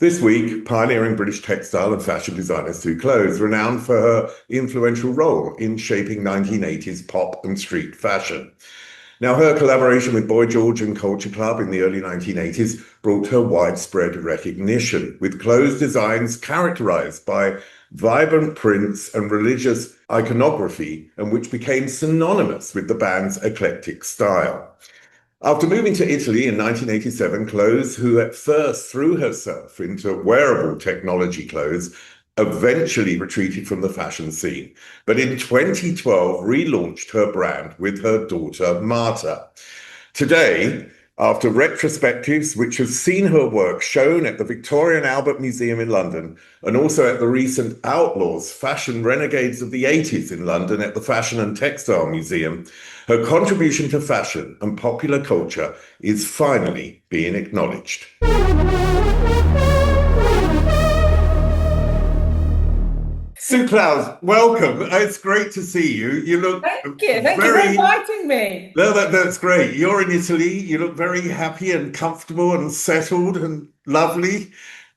This week, pioneering British textile and fashion designer Sue Clowes, renowned for her influential role in shaping 1980s pop and street fashion. Now, her collaboration with Boy George and Culture Club in the early 1980s brought her widespread recognition, with Clowes' designs characterized by vibrant prints and religious iconography, and which became synonymous with the band's eclectic style. After moving to Italy in 1987, Clowes, who at first threw herself into wearable technology clothes, eventually retreated from the fashion scene, but in 2012 relaunched her brand with her daughter Marta. Today, after retrospectives which have seen her work shown at the Victoria and Albert Museum in London and also at the recent Outlaws Fashion Renegades of the 80s in London at the Fashion and Textile Museum, her contribution to fashion and popular culture is finally being acknowledged. Sue Clowes, welcome. It's great to see you. You look Thank you. Thank you for inviting me. No, that's great. You're in Italy. You look very happy and comfortable and settled and lovely.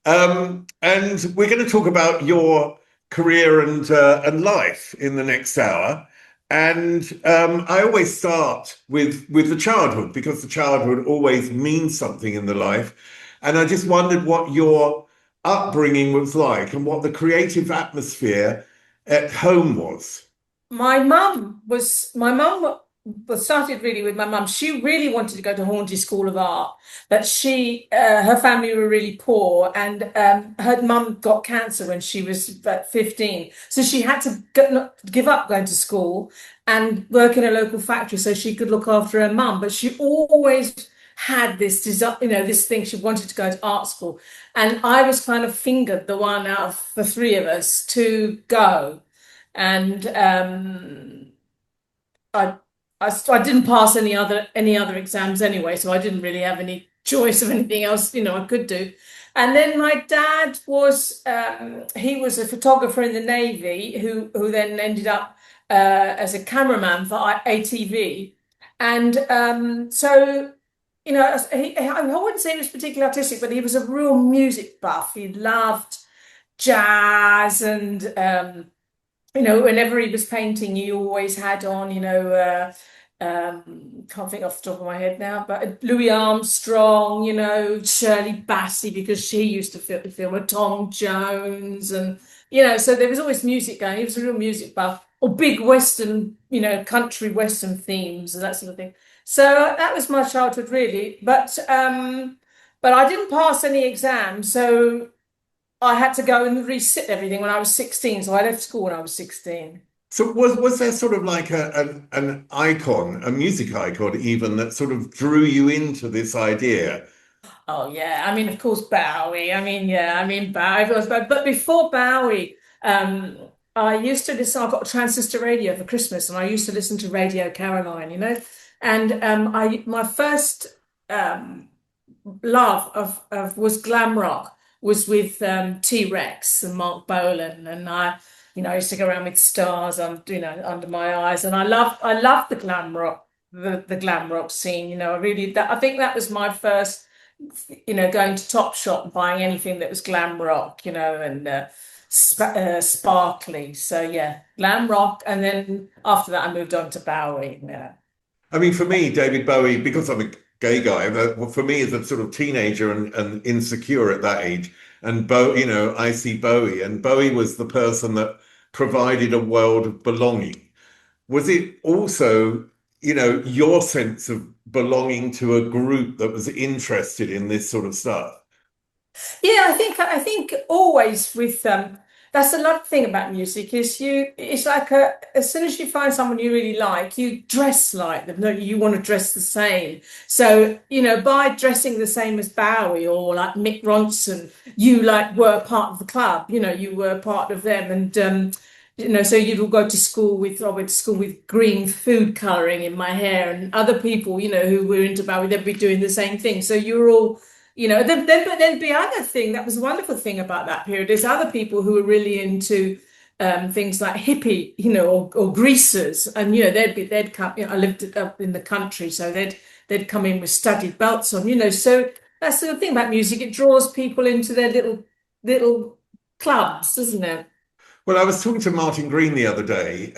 And we're going to talk about your career and life in the next hour. And I always start with the childhood, because the childhood always means something in the life. And I just wondered what your upbringing was like and what the creative atmosphere at home was. My mum started really with my mum. She really wanted to go to Hornsey School of Art, but her family were really poor, and her mum got cancer when she was about 15. So she had to give up going to school and work in a local factory so she could look after her mum. But she always had this desire, this thing, she wanted to go to art school. And I was kind of fingered, the one out of the three of us, to go. And I didn't pass any other exams anyway, so I didn't really have any choice of anything else, I could do. And then my dad was he was a photographer in the Navy who then ended up as a cameraman for ATV. And so I wouldn't say he was particularly artistic, but he was a real music buff. He loved jazz, and whenever he was painting, he always had on, can't think off the top of my head now, but Louis Armstrong, Shirley Bassey, because she used to film with Tom Jones, and so there was always music going. He was a real music buff, or big Western, country Western themes and that sort of thing. So that was my childhood, really. But I didn't pass any exams, so I had to go and resit everything when I was 16. So I left school when I was 16. So was there sort of like an icon, a music icon even, that sort of drew you into this idea? Oh yeah, I mean, of course, Bowie. Bowie was, but before Bowie, I used to listen. I got a transistor radio for Christmas, and I used to listen to Radio Caroline, And my first love of was glam rock, was with T-Rex and Marc Bolan, and I used to go around with stars under my eyes, and I loved the glam rock, the glam rock scene. I think that was my first, going to Topshop and buying anything that was glam rock, and sparkly. So yeah, glam rock, and then after that I moved on to Bowie. Yeah. I mean, for me, David Bowie, because I'm a gay guy, for me as a sort of teenager and insecure at that age, and I see Bowie, and Bowie was the person that provided a world of belonging. Was it also, your sense of belonging to a group that was interested in this sort of stuff? Yeah, I think always with that's another thing about music, is it's like as soon as you find someone you really like, you dress like them. No, you want to dress the same. So, by dressing the same as Bowie or like Mick Ronson, you were part of the club, you were part of them. And so you'd all go to school with, I went to school with green food coloring in my hair, and other people, who were into Bowie, they'd be doing the same thing. So you were all, but then the other thing that was a wonderful thing about that period is other people who were really into things like hippie, or greasers, and they'd come. I lived up in the country, so they'd come in with studded belts on, So that's the thing about music. It draws people into their little clubs, doesn't it? Well, I was talking to Martin Green the other day,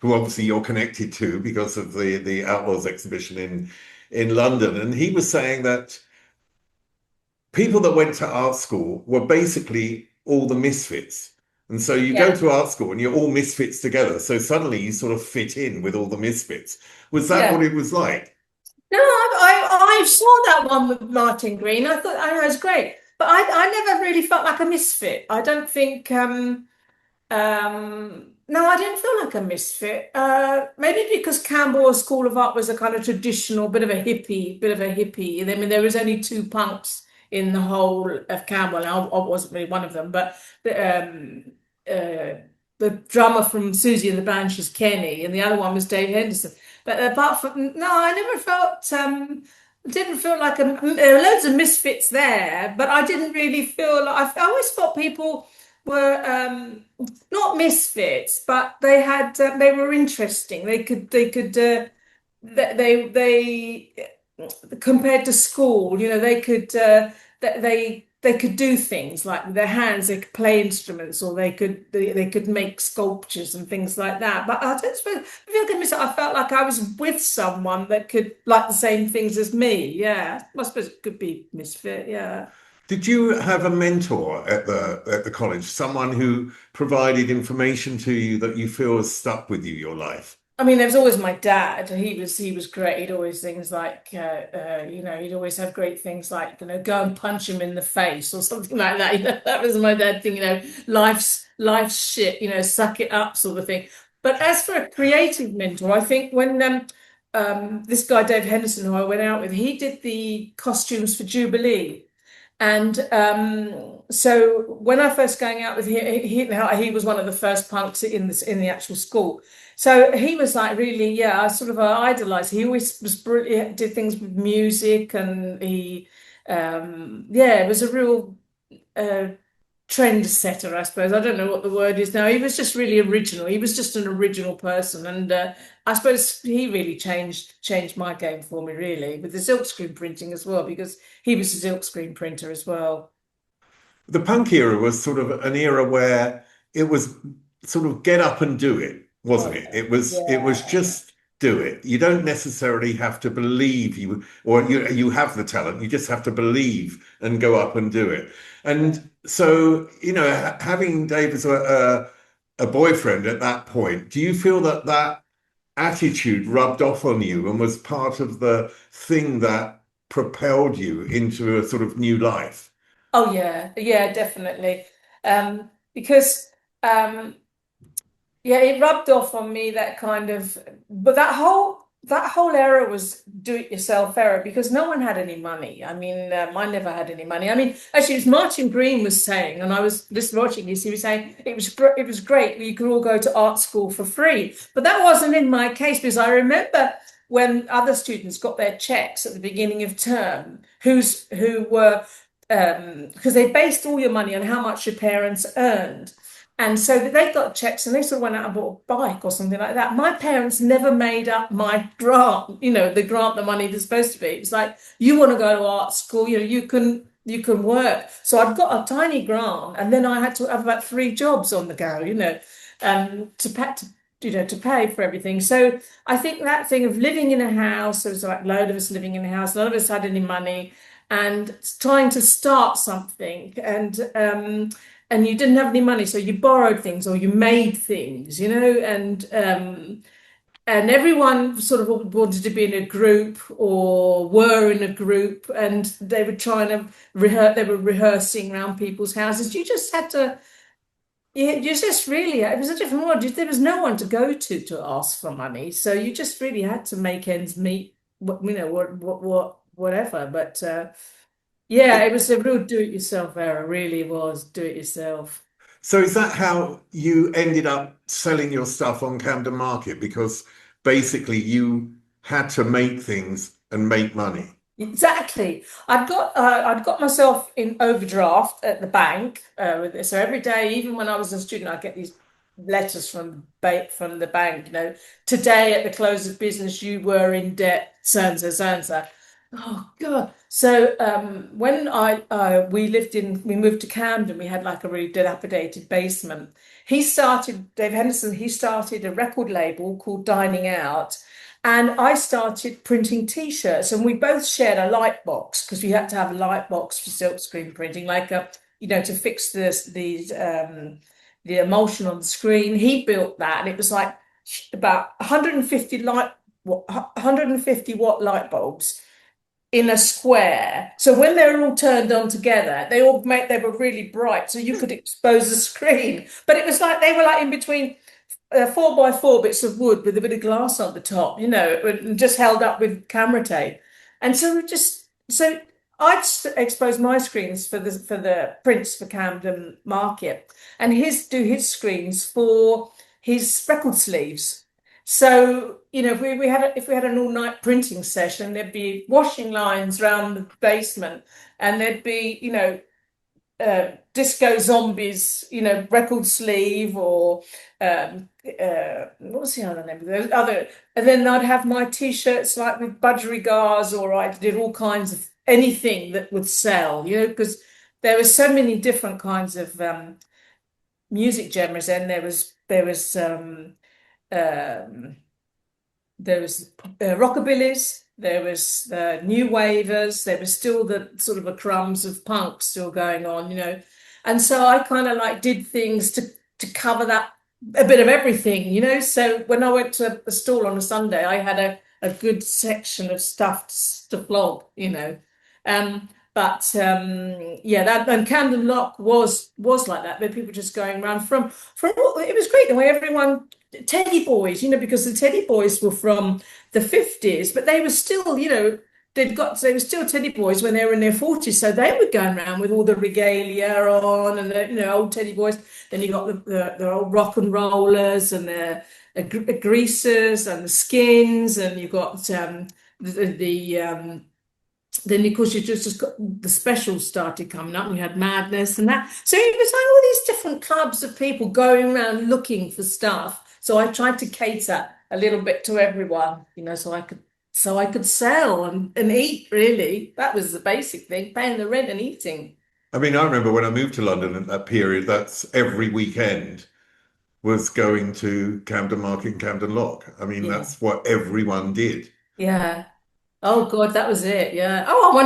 who obviously you're connected to because of the Outlaws exhibition in London, and he was saying that people that went to art school were basically all the misfits. And so you go Yeah, to art school and you're all misfits together. So suddenly you sort of fit in with all the misfits. Was that what yeah. it was like? No, I saw that one with Martin Green. I thought I know it was great, but I never really felt like a misfit. I don't think. No, I didn't feel like a misfit. Maybe because Camberwell School of Art was a kind of traditional, bit of a hippie. I mean, there was only two punks in the whole of Camberwell. I wasn't really one of them, but uh, the drummer from Susie and the Banshees, Kenny, and the other one was Dave Henderson. But apart from, no, I never felt, didn't feel like there were loads of misfits there, but I didn't really feel like, I always thought people were not misfits, but they were interesting. They compared to school, they could do things like with their hands. They could play instruments, or they could make sculptures and things like that. But I don't suppose I feel like I felt like I was with someone that could like the same things as me. Yeah, I suppose it could be misfit. Yeah. Did you have a mentor at the college, someone who provided information to you that you feel has stuck with you your life? I mean, there was always my dad. He was great. He'd always things like, he'd always have great things like, go and punch him in the face or something like that. That was my dad thing. Life's shit. Suck it up, sort of thing. But as for a creative mentor, I think when this guy Dave Henderson, who I went out with, he did the costumes for Jubilee. And so when I first going out with him, he was one of the first punks in the actual school. So he was like really, yeah, I sort of idolized. He always was brilliant, did things with music, and yeah, it was a real uh, trend setter, I suppose. I don't know what the word is now. He was just really original. He was just an original person, and I suppose he really changed my game for me, really, with the silkscreen printing as well, because he was a silkscreen printer as well. The punk era was sort of an era where it was sort of get up and do it, Oh wasn't it? yeah, It was yeah, just do it. You don't necessarily have to believe you or you have the talent. You just have to believe and go up and do it. yeah. And so, having Dave as a boyfriend at that point, do you feel that that attitude rubbed off on you and was part of the thing that propelled you into a sort of new life? Oh yeah, yeah, definitely. Because um, yeah, it rubbed off on me that kind of, but that whole era was do-it-yourself era because no one had any money. I mean, I never had any money. I mean, actually, as Martin Green was saying, and I was just watching this, he was saying it was great. You could all go to art school for free, but that wasn't in my case because I remember when other students got their checks at the beginning of term, who were because they based all your money on how much your parents earned. And so they got checks and they sort of went out and bought a bike or something like that. My parents never made up my grant, the grant, the money that's supposed to be. It's like, you want to go to art school, you can work. So I'd got a tiny grant and then I had to have about three jobs on the go, to pay for everything. So I think that thing of living in a house, there was like a load of us living in a house, none of us had any money, and trying to start something, and you didn't have any money, so you borrowed things or you made things, and everyone sort of wanted to be in a group or were in a group, and they were trying to rehearse. They were rehearsing around people's houses. You just had to. You just really. It was a different world. There was no one to go to ask for money, so you just really had to make ends meet. Whatever. But yeah, it was a real do-it-yourself era. Really was do-it-yourself. So is that how you ended up selling your stuff on Camden Market? Because basically you had to make things and make money. Exactly. I'd got myself in overdraft at the bank with this. So every day, even when I was a student, I'd get these letters from the bank. Today at the close of business, you were in debt, so and so, so and so. Oh God. So when I we moved to Camden, we had like a really dilapidated basement. Dave Henderson, he started a record label called Dining Out, and I started printing t-shirts, and we both shared a light box because we had to have a light box for silkscreen printing, like a to fix the emulsion on the screen. He built that, and it was like about 150 watt light bulbs in a square. So when they were all turned on together, they were really bright, so you could expose the screen. But it was like they were like in between 4 by 4 bits of wood with a bit of glass on the top, and just held up with camera tape. And so I'd expose my screens for the prints for Camden Market, and his screens for his record sleeves. So, if we had an all-night printing session, there'd be washing lines around the basement, and there'd be, disco zombies, record sleeve, or what was the other name? Those other, and then I'd have my t-shirts like with budgerigars, or I did all kinds of anything that would sell, because there were so many different kinds of music genres, and um, there was rockabillys, there was new wavers, there was still the sort of a crumbs of punk still going on, and so I kind of like did things to cover that, a bit of everything, So when I went to a stall on a Sunday, I had a good section of stuff to flog, But yeah, that and Camden Lock was like that, where people just going around it was great the way everyone Teddy Boys, because the Teddy Boys were from the 50s, but they were still, they were still Teddy Boys when they were in their 40s. So they were going around with all the regalia on and the, old Teddy Boys. Then you got the old rock and rollers and the greasers and the skins, and you got then of course you just got the specials started coming up, and you had Madness and that. So it was like all these different clubs of people going around looking for stuff. So I tried to cater a little bit to everyone, so I could sell and eat, really. That was the basic thing, paying the rent and eating. I mean, I remember when I moved to London at that period, that's every weekend was going to Camden Market and Camden Lock. I mean, Yeah. that's what everyone did. Yeah. Oh God, that was it. Yeah. Oh,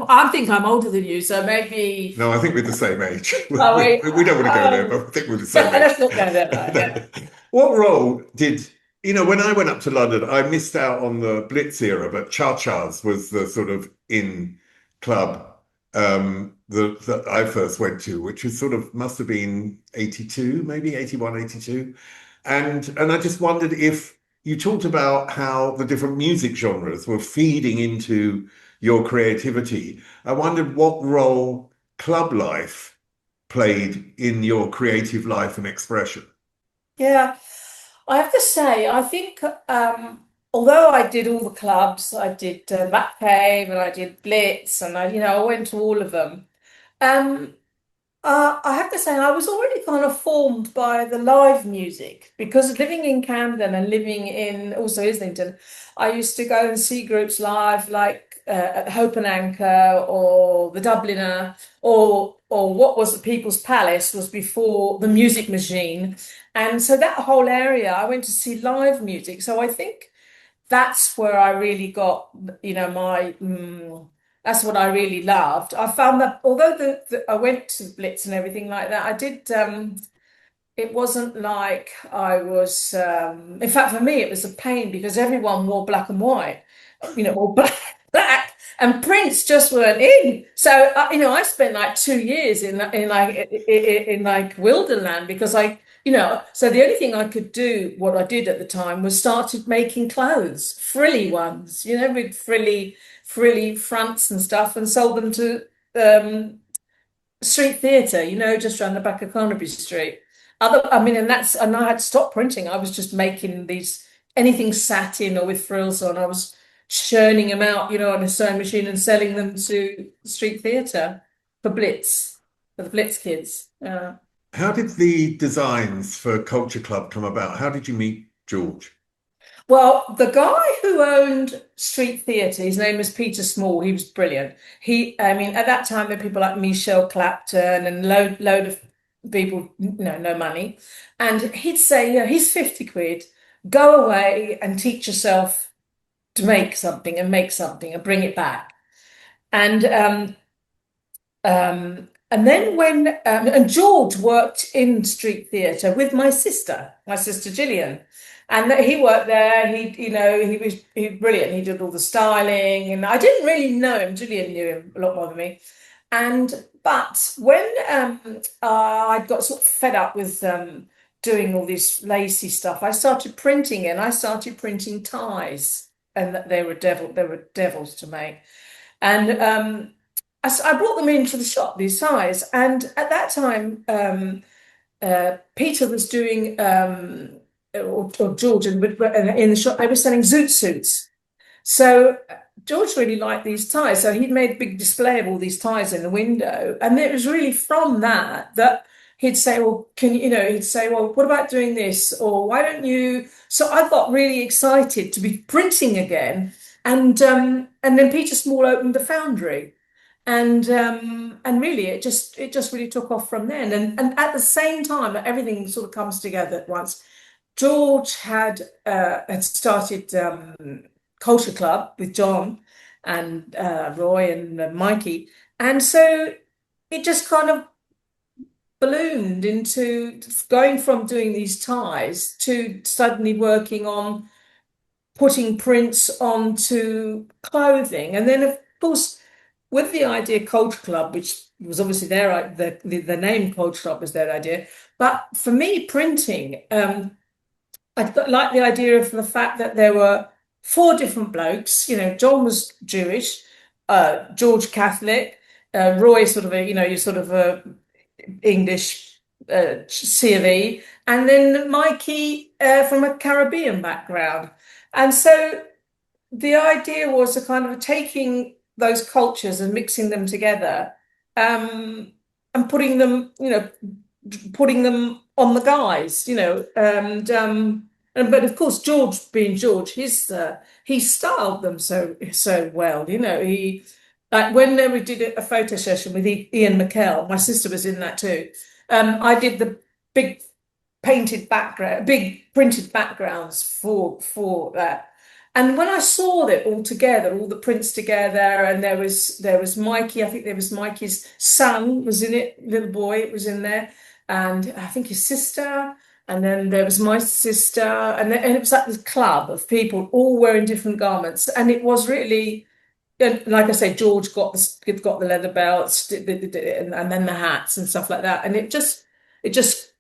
I think I'm older than you, so maybe. No, I think we're the same age. Oh wait. We don't want to go there, but I think we're the same age. Let's not go there. Right, yeah. What role did, when I went up to London, I missed out on the Blitz era, but Cha-Cha's was the sort of in club that I first went to, which was sort of must have been 82, maybe 81, 82. And I just wondered if you talked about how the different music genres were feeding into your creativity. I wondered what role club life played in your creative life and expression. Yeah. I have to say, I think although I did all the clubs, I did Batcave and I did Blitz, and I went to all of them. Um, I have to say, I was already kind of formed by the live music because living in Camden and living in also Islington, I used to go and see groups live, like at Hope and Anchor or the Dubliner, or what was the People's Palace was before the Music Machine, and so that whole area, I went to see live music. So I think that's where I really got, my that's what I really loved. I found that although I went to Blitz and everything like that, I did it wasn't like I was in fact for me it was a pain because everyone wore black and white, or black, and prints just weren't in. So I spent like 2 years in like Wilderland because so the only thing I could do, what I did at the time, was started making clothes, frilly ones, with frilly fronts and stuff, and sold them to street theatre, just around the back of Carnaby Street. I mean, and I had stopped printing. I was just making these anything satin or with frills on. I was churning them out, on a sewing machine and selling them to street theatre for Blitz, for the Blitz kids. How did the designs for Culture Club come about? How did you meet George? Well, the guy who owned Street Theatre, his name was Peter Small. He was brilliant. I mean, at that time there were people like Michelle Clapton and load of people, no money, and he'd say, here's 50 quid. Go away and teach yourself to make something and bring it back. And and then and George worked in street theatre with my sister Gillian, and he worked there. He was brilliant. He did all the styling, and I didn't really know him. Gillian knew him a lot more than me. But when I got sort of fed up with doing all this lacy stuff, I started printing, and I started printing ties, and they were devils to make. And I brought them into the shop, these ties, and at that time, Peter was doing, or George, and in the shop, they were selling zoot suits. So George really liked these ties, so he'd made a big display of all these ties in the window, and it was really from that he'd say, "Well, he'd say, "Well, what about doing this?" Or "Why don't you?" So I got really excited to be printing again, and then Peter Small opened the foundry, and really it just really took off from then. And at the same time, everything sort of comes together at once. George had started Culture Club with John and Roy and Mikey, and so it just kind of ballooned into going from doing these ties to suddenly working on putting prints onto clothing. And then, of course, with the idea Culture Club, which was obviously the name Culture Club was their idea. But for me, printing, I like the idea of the fact that there were four different blokes. John was Jewish, George Catholic, Roy sort of you're sort of a English C of E, and then Mikey from a Caribbean background. And so the idea was a kind of taking those cultures and mixing them together, and putting them on the guys, and but of course George, being George, he styled them so well. He, like, when we did a photo session with Ian McKell, my sister was in that too. I did the big big printed backgrounds for that. And when I saw it all together, all the prints together, and there was Mikey, I think there was Mikey's son was in it, little boy was in there, and I think his sister, and then there was my sister, and it was like this club of people all wearing different garments, and it was really, and like I say, George got the leather belts, and then the hats and stuff like that, and it just it just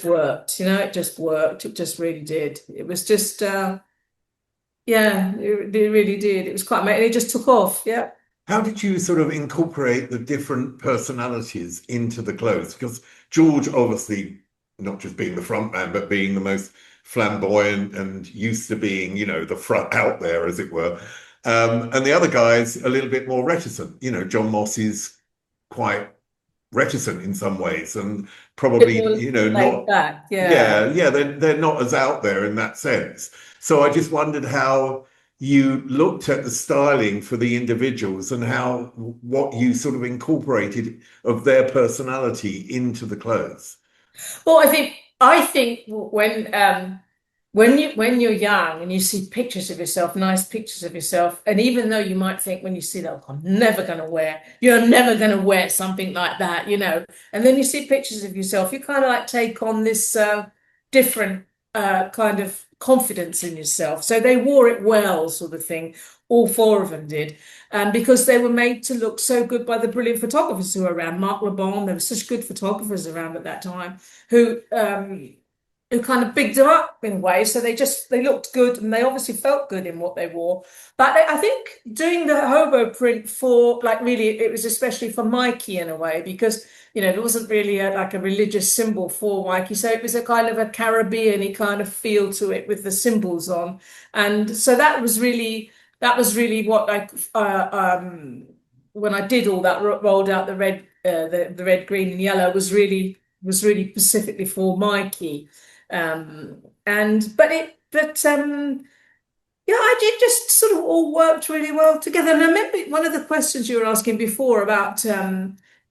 worked, it just worked. It just really did. It was just, yeah, it really did. It was quite amazing. It just took off. Yeah. How did you sort of incorporate the different personalities into the clothes? Because George, obviously, not just being the front man, but being the most flamboyant and used to being, the front out there, as it were. And the other guys a little bit more reticent. John Moss is quite reticent in some ways, and probably, not back. Yeah. yeah, they're not as out there in that sense. So I just wondered how you looked at the styling for the individuals and what you sort of incorporated of their personality into the clothes. Well, I think when you're young and you see pictures of yourself, nice pictures of yourself, and even though you might think when you see that, "Oh, you're never gonna wear something like that," and then you see pictures of yourself, you kind of like take on this different kind of confidence in yourself. So they wore it well, sort of thing. All four of them did, because they were made to look so good by the brilliant photographers who were around. Marc Bolan, there were such good photographers around at that time who kind of bigged them up in a way. So they looked good, and they obviously felt good in what they wore. But I think doing the hobo print for, like, really, it was especially for Mikey in a way, because there wasn't really like a religious symbol for Mikey, so it was a kind of a Caribbean-y kind of feel to it with the symbols on, and so that was really what when I did all that, rolled out the red, green, and yellow, was really specifically for Mikey. And but but yeah, it just sort of all worked really well together. And I remember one of the questions you were asking before about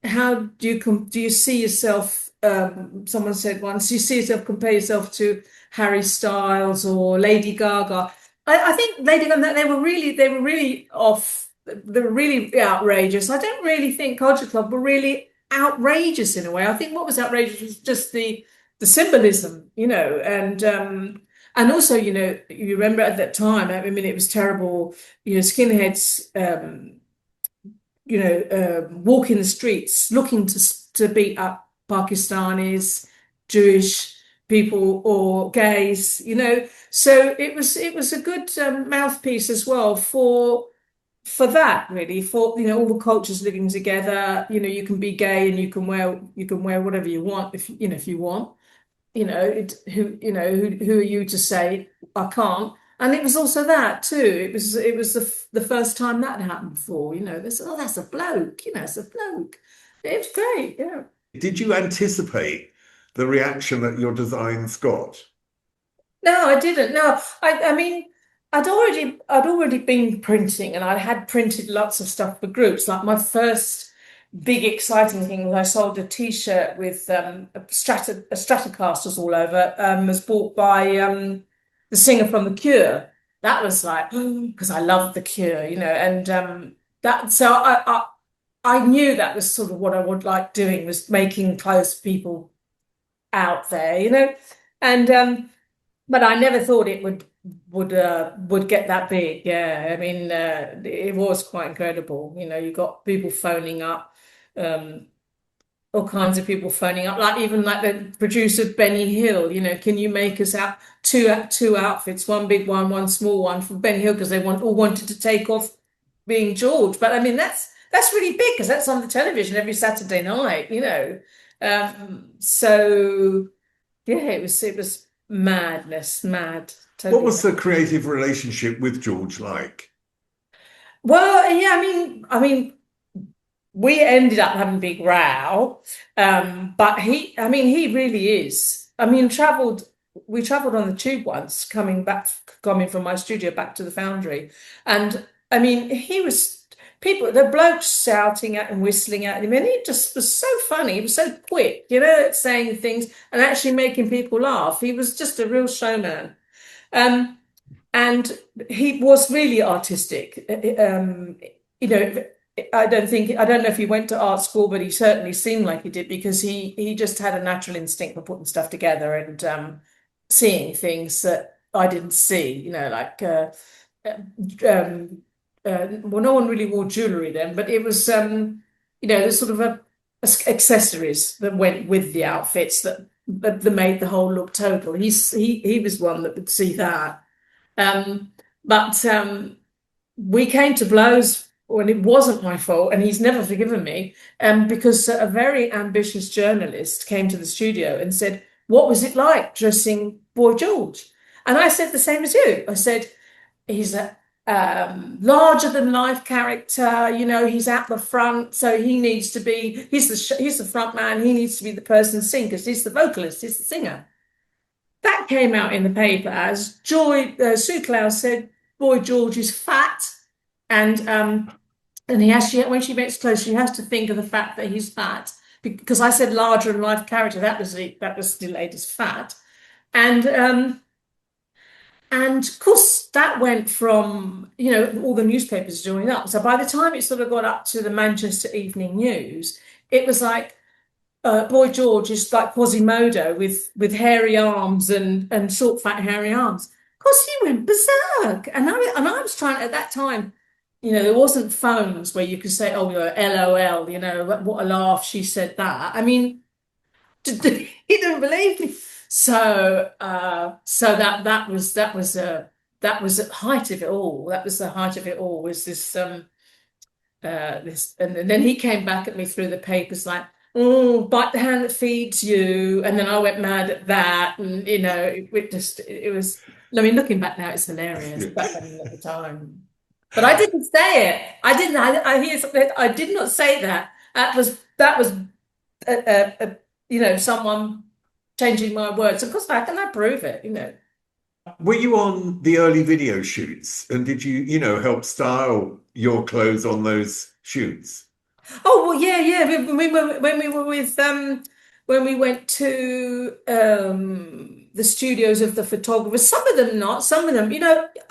how do you see yourself? Someone said once, do you see yourself compare yourself to Harry Styles or Lady Gaga? I think Lady Gaga, they were really off. They were really outrageous. I don't really think Culture Club were really outrageous in a way. I think what was outrageous was just the symbolism, and also, you remember at that time, I mean, it was terrible, skinheads, walking the streets looking to beat up Pakistanis, Jewish people, or gays, So it was a good mouthpiece as well for that, really, for all the cultures living together. You can be gay and you can wear whatever you want if you want. Who are you to say I can't? And it was also that too. It was the first time that happened before. That's a bloke. It's a bloke. It was great. Yeah. Did you anticipate the reaction that your designs got? No, I didn't. No, I mean, I'd already been printing, and I had printed lots of stuff for groups. Like my first big exciting thing was I sold a T-shirt with Stratocasters all over. Was bought by the singer from The Cure. That was like because I loved The Cure, and that so I knew that was sort of what I would like doing, was making clothes for people out there, and but I never thought it would get that big. Yeah, I mean, it was quite incredible. You got people phoning up, um, all kinds of people phoning up, like even like the producer Benny Hill. Can you make us out two outfits, one big one small one for Benny Hill, because they all wanted to take off being George. But I mean, that's really big because that's on the television every Saturday night. So yeah, it was madness, mad, What totally was mad. the creative relationship with George like? Well, yeah, I mean, we ended up having a big row, but I mean, he really is. I mean, we travelled on the tube once, coming from my studio back to the foundry, and I mean, the blokes shouting at and whistling at him, and he just was so funny. He was so quick, at saying things and actually making people laugh. He was just a real showman. Um, and he was really artistic. You know, I don't know if he went to art school, but he certainly seemed like he did, because he just had a natural instinct for putting stuff together and seeing things that I didn't see. Like um, well, no one really wore jewelry then, but it was there's sort of accessories that went with the outfits that made the whole look total. He was one that would see that. But we came to blows when it wasn't my fault, and he's never forgiven me. Because a very ambitious journalist came to the studio and said, "What was it like dressing Boy George?" And I said the same as you. I said, "He's a larger than life character. He's at the front, so he needs to be. He's the front man. He needs to be the person singing, because he's the vocalist. He's the singer." That came out in the paper as Sue Clowes said, "Boy George is fat," and when she makes clothes, she has to think of the fact that he's fat, because I said larger than life character. That was delayed as fat, and of course that went from all the newspapers joining up. So by the time it sort of got up to the Manchester Evening News, it was like, Boy George is like Quasimodo with hairy arms and short, fat, hairy arms. Of course, he went berserk, and I was trying at that time. There wasn't phones where you could say, "Oh, LOL," what a laugh, she said that. I mean, he didn't believe me. So that was the height of it all. That was the height of it all. Was this, and then he came back at me through the papers like, "Oh, bite the hand that feeds you," and then I went mad at that, and it was. I mean, looking back now, it's hilarious, but I mean, at the time, but I didn't say it. I didn't. I hear something. I did not say that. That was someone changing my words. Of course, how can I prove it? Were you on the early video shoots, and did you, help style your clothes on those shoots? Oh well, yeah, yeah. When we were with when we went to the studios of the photographers, some of them not, some of them,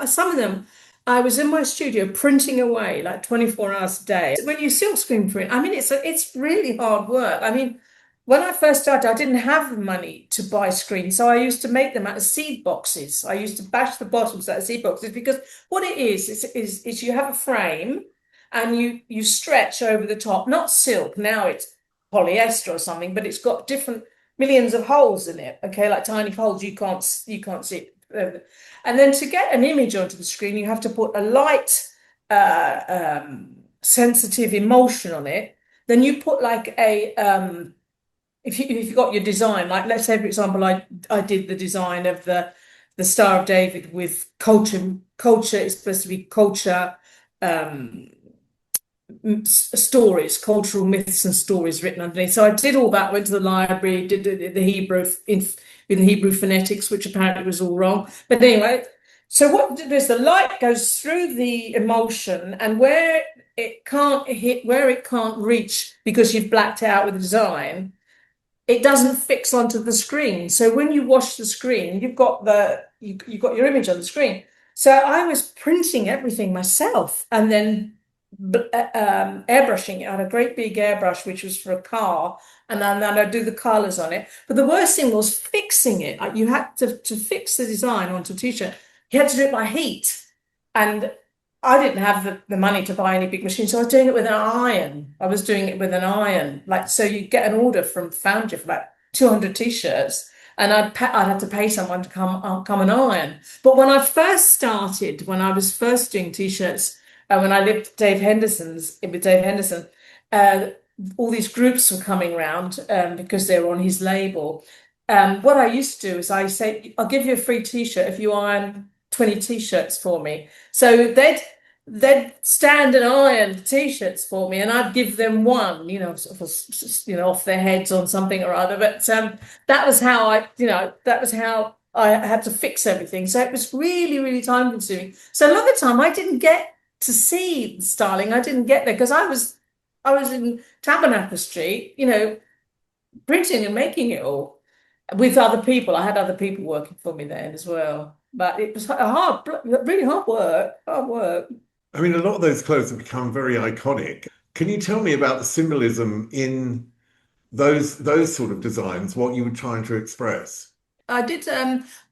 some of them. I was in my studio printing away like 24 hours a day. When you silk screen print, I mean, it's really hard work. I mean, when I first started, I didn't have the money to buy screens, so I used to make them out of seed boxes. I used to bash the bottoms out of seed boxes because what it is you have a frame and you stretch over the top, not silk. Now it's polyester or something, but it's got different millions of holes in it. Okay, like tiny holes you can't see. And then to get an image onto the screen, you have to put a light, sensitive emulsion on it. Then you put like a if you got your design, like let's say for example, I did the design of the Star of David with culture. Culture is supposed to be culture. Um, Stories, cultural myths and stories written underneath. So I did all that, went to the library, did the Hebrew in the Hebrew phonetics, which apparently was all wrong. But anyway, so what there's the light goes through the emulsion, and where it can't hit, where it can't reach because you've blacked out with the design, it doesn't fix onto the screen. So when you wash the screen, you've got your image on the screen. So I was printing everything myself and then airbrushing it. I had a great big airbrush, which was for a car, and then I'd do the colors on it. But the worst thing was fixing it. Like you had to fix the design onto a t-shirt. You had to do it by heat. And I didn't have the money to buy any big machine, so I was doing it with an iron. I was doing it with an iron. Like, so you get an order from Foundry for about 200 t-shirts, and I'd have to pay someone to come and iron. But when I first started, when I was first doing t-shirts, when I lived with Dave Henderson, uh, all these groups were coming round because they were on his label. What I used to do is I say, I'll give you a free t-shirt if you iron 20 t-shirts for me. So they'd stand and iron the t-shirts for me, and I'd give them one, sort of, off their heads on something or other. But that was how I had to fix everything. So it was really, really time consuming. So a lot of the time I didn't get to see the styling. I didn't get there because I was in Tabernacle Street, printing and making it all with other people. I had other people working for me then as well. But it was really hard work, hard work. I mean, a lot of those clothes have become very iconic. Can you tell me about the symbolism in those sort of designs, what you were trying to express? I did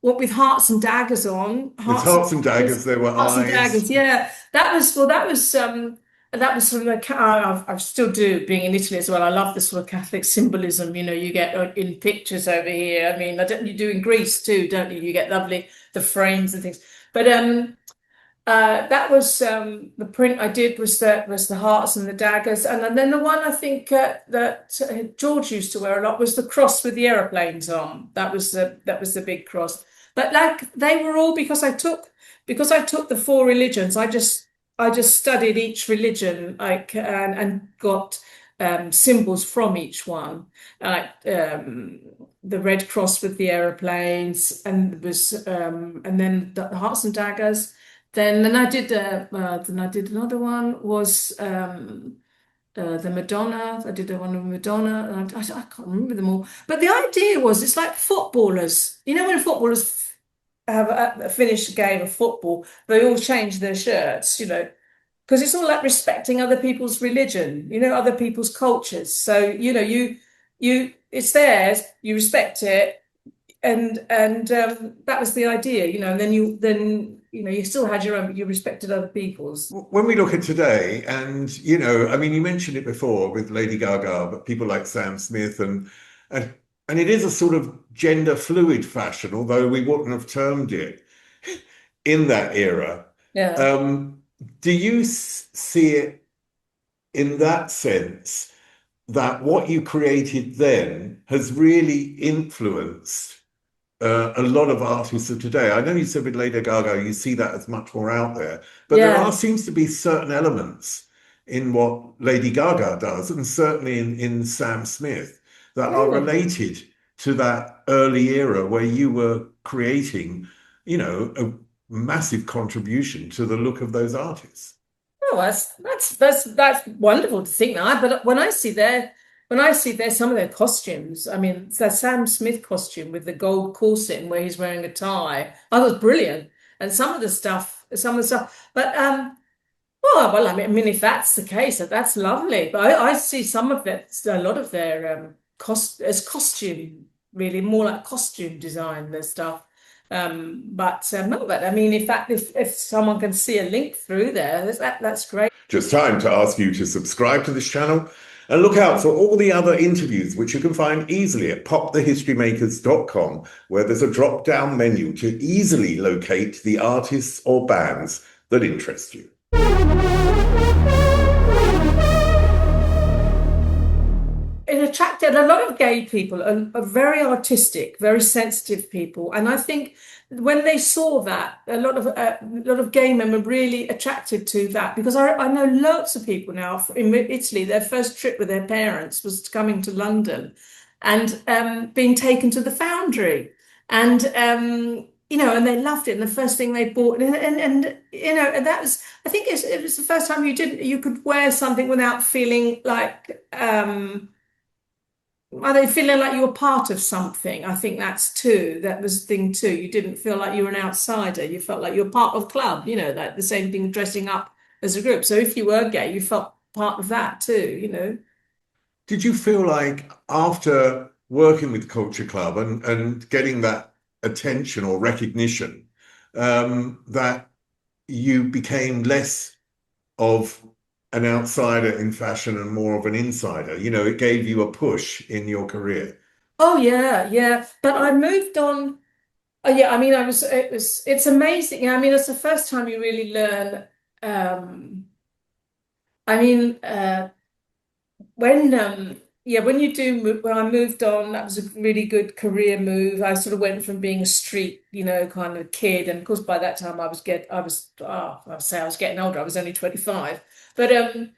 what with hearts and daggers on. With hearts and daggers, there were Hearts and eyes. daggers, yeah. That was sort of I still do being in Italy as well. I love the sort of Catholic symbolism, you get in pictures over here. I mean, you do in Greece too, don't you? You get lovely the frames and things. But that was the print I did was the hearts and the daggers, and then the one I think that George used to wear a lot was the cross with the aeroplanes on. That was the big cross. But like they were all because I took the four religions. I just studied each religion like and got symbols from each one, like the red cross with the aeroplanes, and then the hearts and daggers. Then I did another one was the Madonna. I did one of Madonna. And I can't remember them all. But the idea was it's like footballers. When footballers have finished a game of football, they all change their shirts, because it's all like respecting other people's religion, other people's cultures. So, it's theirs, you respect it, and that was the idea, and then you still had your own, but you respected other people's. When we look at today, and I mean, you mentioned it before with Lady Gaga, but people like Sam Smith and and it is a sort of gender fluid fashion, although we wouldn't have termed it in that era. Yeah. Um, do you see it in that sense that what you created then has really influenced a lot of artists of today? I know you said with Lady Gaga, you see that as much more out there, but there Yeah. seems to be certain elements in what Lady Gaga does, and certainly in Sam Smith, that are Mm. related to that early era where you were creating a massive contribution to the look of those artists. Oh, that's wonderful to think that. But when I see their some of their costumes, I mean, the Sam Smith costume with the gold corset where he's wearing a tie, I thought was brilliant. And some of the stuff. But well, I mean, if that's the case, that's lovely. But I see some of it, a lot of their as costume, really more like costume design, their stuff. No, but I mean, if someone can see a link through there, that's great. Just time to ask you to subscribe to this channel and look out for all the other interviews, which you can find easily at popthehistorymakers.com, where there's a drop-down menu to easily locate the artists or bands that interest you. It attracted a lot of gay people and are very artistic, very sensitive people. And I think when they saw that, a lot of gay men were really attracted to that, because I know lots of people now in Italy, their first trip with their parents was coming to London and being taken to the Foundry. And and they loved it. And the first thing they bought, and that was, I think it was the first time you could wear something without feeling like, are they feeling like you were part of something? I think that was the thing too. You didn't feel like you were an outsider. You felt like you were part of the club, like the same thing, dressing up as a group. So if you were gay, you felt part of that too. Did you feel like after working with Culture Club and getting that attention or recognition, that you became less of an outsider in fashion and more of an insider? It gave you a push in your career. Oh yeah, yeah. But I moved on. Oh yeah, I mean, it's amazing. I mean, it's the first time you really learn. I mean, when you do when I moved on, that was a really good career move. I sort of went from being a street, kind of kid, and of course by that time I was getting older. I was only 25, but I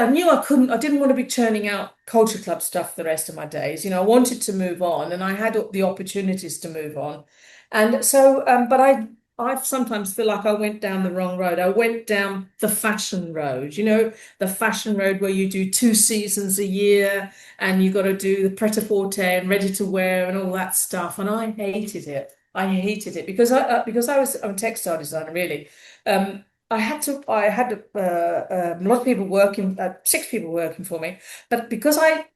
knew I didn't want to be churning out Culture Club stuff the rest of my days. I wanted to move on, and I had the opportunities to move on. And so, but I sometimes feel like I went down the wrong road. I went down the fashion road, the fashion road where you do 2 seasons a year and you got to do the pret-a-porter and ready to wear and all that stuff. And I hated it. I hated it because I'm a textile designer, really. I had a lot of people working, 6 people working for me, but because I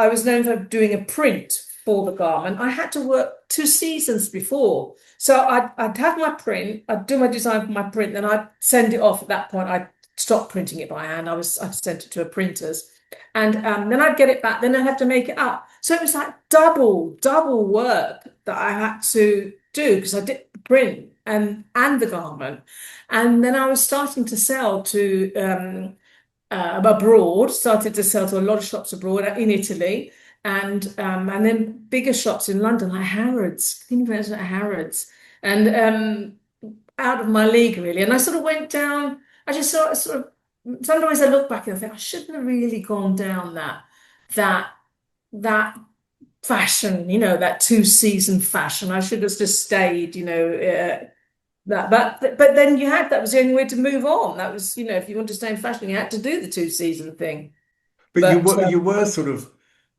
was known for doing a print for the garment, I had to work 2 seasons before. So I'd have my print, I'd do my design for my print, then I'd send it off. At that point, I'd stop printing it by hand. I'd sent it to a printers, and then I'd get it back. Then I'd have to make it up. So it was like double work that I had to do because I did the print and the garment. And then I was starting to sell to abroad, started to sell to a lot of shops abroad in Italy, and then bigger shops in London like Harrods, think of it like Harrods, and out of my league really. And I sort of went down. I just sort of sometimes I look back and I think I shouldn't have really gone down that fashion, that 2 season fashion. I should have just stayed, but then that was the only way to move on. That was, if you want to stay in fashion, you had to do the 2 season thing. But you were sort of,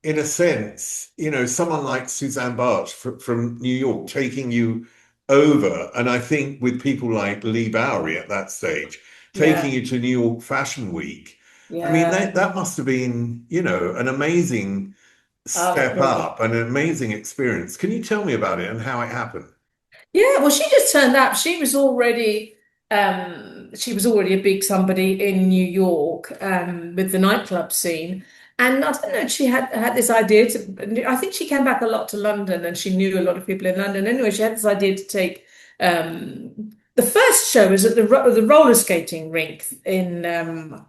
in a sense, someone like Suzanne Barch from New York taking you over, and I think with people like Leigh Bowery at that stage taking you to New York Fashion Week. I mean, that must have been, an amazing step up and an amazing experience. Can you tell me about it and how it happened? Yeah, well, she just turned up. She was already a big somebody in New York with the nightclub scene. And I don't know, she had this idea I think she came back a lot to London and she knew a lot of people in London. Anyway, she had this idea to take, the first show was at the roller skating rink in, I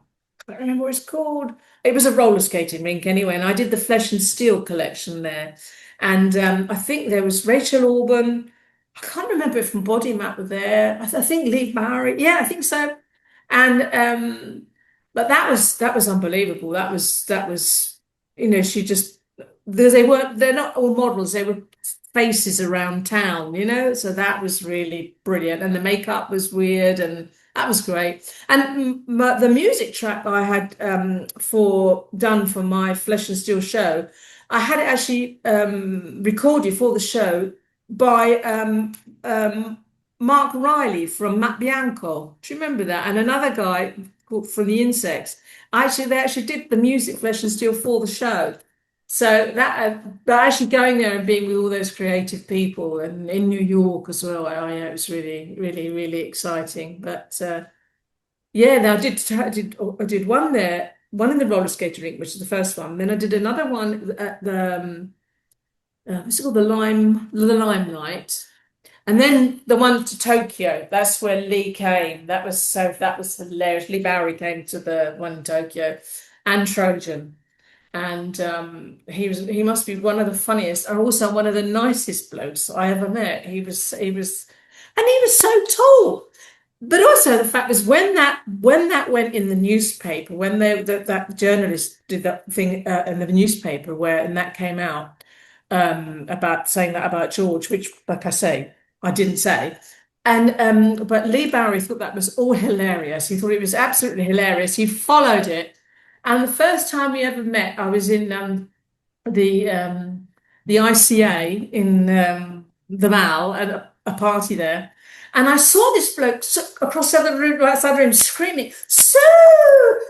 don't remember what it's called. It was a roller skating rink anyway. And I did the Flesh and Steel collection there. And I think there was Rachel Auburn. I can't remember if from Body Map were there. I think Leigh Bowery. Yeah, I think so. And but that was unbelievable. That was she just, because they're not all models. They were faces around town, you know. So that was really brilliant, and the makeup was weird, and that was great. And the music track I had done for my Flesh and Steel show, I had it actually recorded for the show by Mark Riley from Matt Bianco. Do you remember that? And another guy called from the Insects. They actually did the music Flesh and Steel for the show. So that, but actually going there and being with all those creative people and in New York as well, it was really, really, really exciting. But yeah, now I did one there, one in the roller skating rink, which is the first one. Then I did another one at the what's it called, the Limelight. And then the one to Tokyo, that's where Leigh came. That was hilarious. Leigh Bowery came to the one in Tokyo, and Trojan. And he must be one of the funniest and also one of the nicest blokes I ever met. He was so tall. But also the fact is when that went in the newspaper, when that journalist did that thing in the newspaper and that came out about saying that about George, which, like I say, I didn't say. And but Leigh Bowery thought that was all hilarious. He thought it was absolutely hilarious. He followed it. And the first time we ever met, I was in the ICA in the Mall at a party there. And I saw this bloke across the other room, outside the room, screaming, Sue,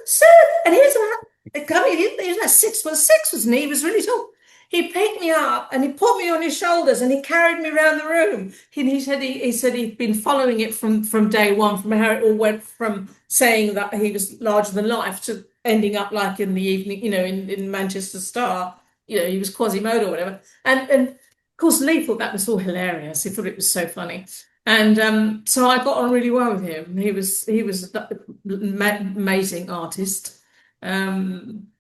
Sue. And he was about 6'6", wasn't he? He was really tall. He picked me up and he put me on his shoulders and he carried me around the room. He said he'd been following it from day one, from how it all went from saying that he was larger than life to ending up like in the evening, you know, in Manchester Star. You know, he was Quasimodo or whatever. And of course, Leigh thought that was all hilarious. He thought it was so funny. And so I got on really well with him. He was an amazing artist.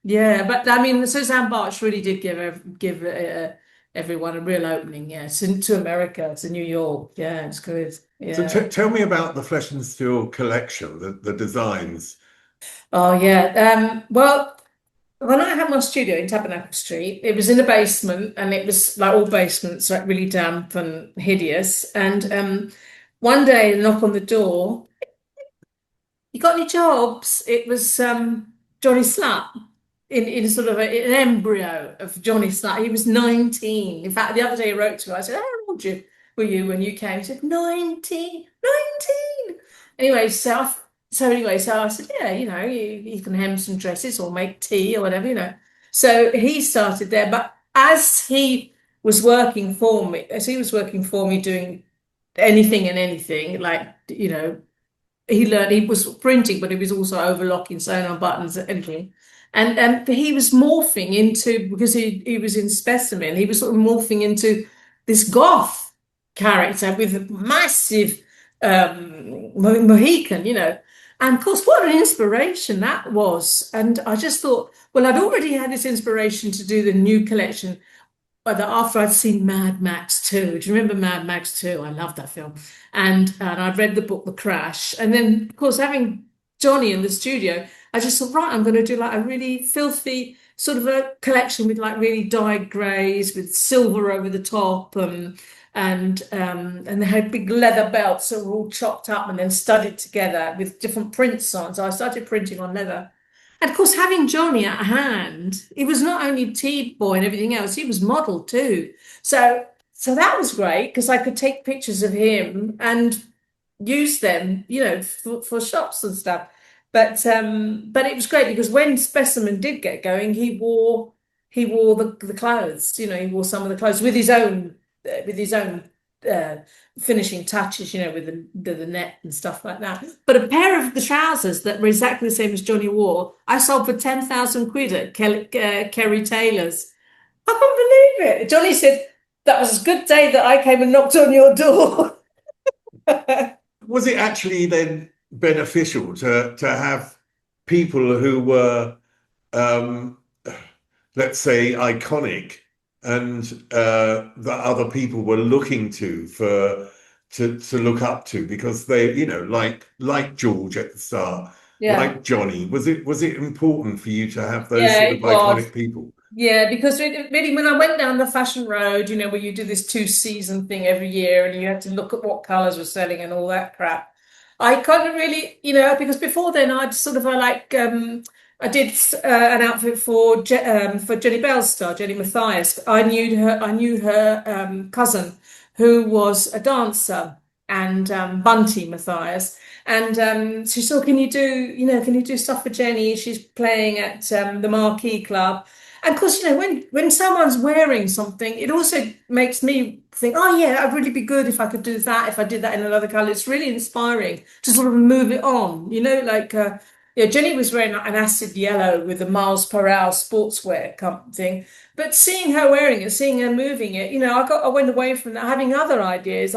Yeah, but I mean, Suzanne Bartsch really did give everyone a real opening. Yeah, to America, to New York. Yeah, it's good. Yeah. So tell me about the Flesh and Steel collection, the designs. Oh yeah. Well, when I had my studio in Tabernacle Street, it was in a basement, and it was like all basements, like really damp and hideous. And one day, a knock on the door. You got any jobs? It was Jonny Slut in sort of an embryo of Jonny Slut. He was 19. In fact, the other day he wrote to me. I said, "How old were you when you came?" He said, 19. 19. Anyway, so I said, "Yeah, you know, you can hem some dresses or make tea or whatever, you know." So he started there, but as he was working for me, doing anything and anything, like, you know, he was printing, but he was also overlocking, sewing on buttons, anything. And he was morphing into, because he was in Specimen, he was sort of morphing into this goth character with a massive Mohican, you know. And of course, what an inspiration that was. And I just thought, well, I'd already had this inspiration to do the new collection, but after I'd seen Mad Max 2. Do you remember Mad Max 2? I love that film. And I'd read the book The Crash. And then, of course, having Jonny in the studio, I just thought, right, I'm going to do like a really filthy sort of a collection with like really dyed greys with silver over the top, and they had big leather belts that were all chopped up and then studded together with different prints on. So I started printing on leather. And of course, having Jonny at hand, he was not only tea boy and everything else, he was model too. So that was great because I could take pictures of him and use them, you know, for shops and stuff. But it was great because when Specimen did get going, he wore the clothes. You know, he wore some of the clothes with his own finishing touches, you know, with the net and stuff like that. But a pair of the trousers that were exactly the same as Jonny wore, I sold for 10,000 quid at Kerry Taylor's. I couldn't believe it. Jonny said, "That was a good day that I came and knocked on your door." Was it actually then beneficial to have people who were, let's say, iconic, and that other people were looking to look up to, because they, you know, like George at the start, Yeah. like Jonny? Was it important for you to have those Yeah, sort of it was. iconic people? Yeah, because really, when I went down the fashion road, where you do this two-season thing every year and you have to look at what colors were selling and all that crap, I kind of really, because before then I'd sort of I did an outfit for Jenny Bell's star, Jenny Matthias. I knew her cousin who was a dancer and Bunty Matthias. And she said, can you do stuff for Jenny? She's playing at the Marquee Club. And of course, when someone's wearing something, it also makes me think, oh yeah, I'd really be good if I could do that, if I did that in another color. It's really inspiring to sort of move it on, yeah, Jenny was wearing an acid yellow with a miles per hour sportswear thing. But seeing her wearing it, seeing her moving it, I went away from that having other ideas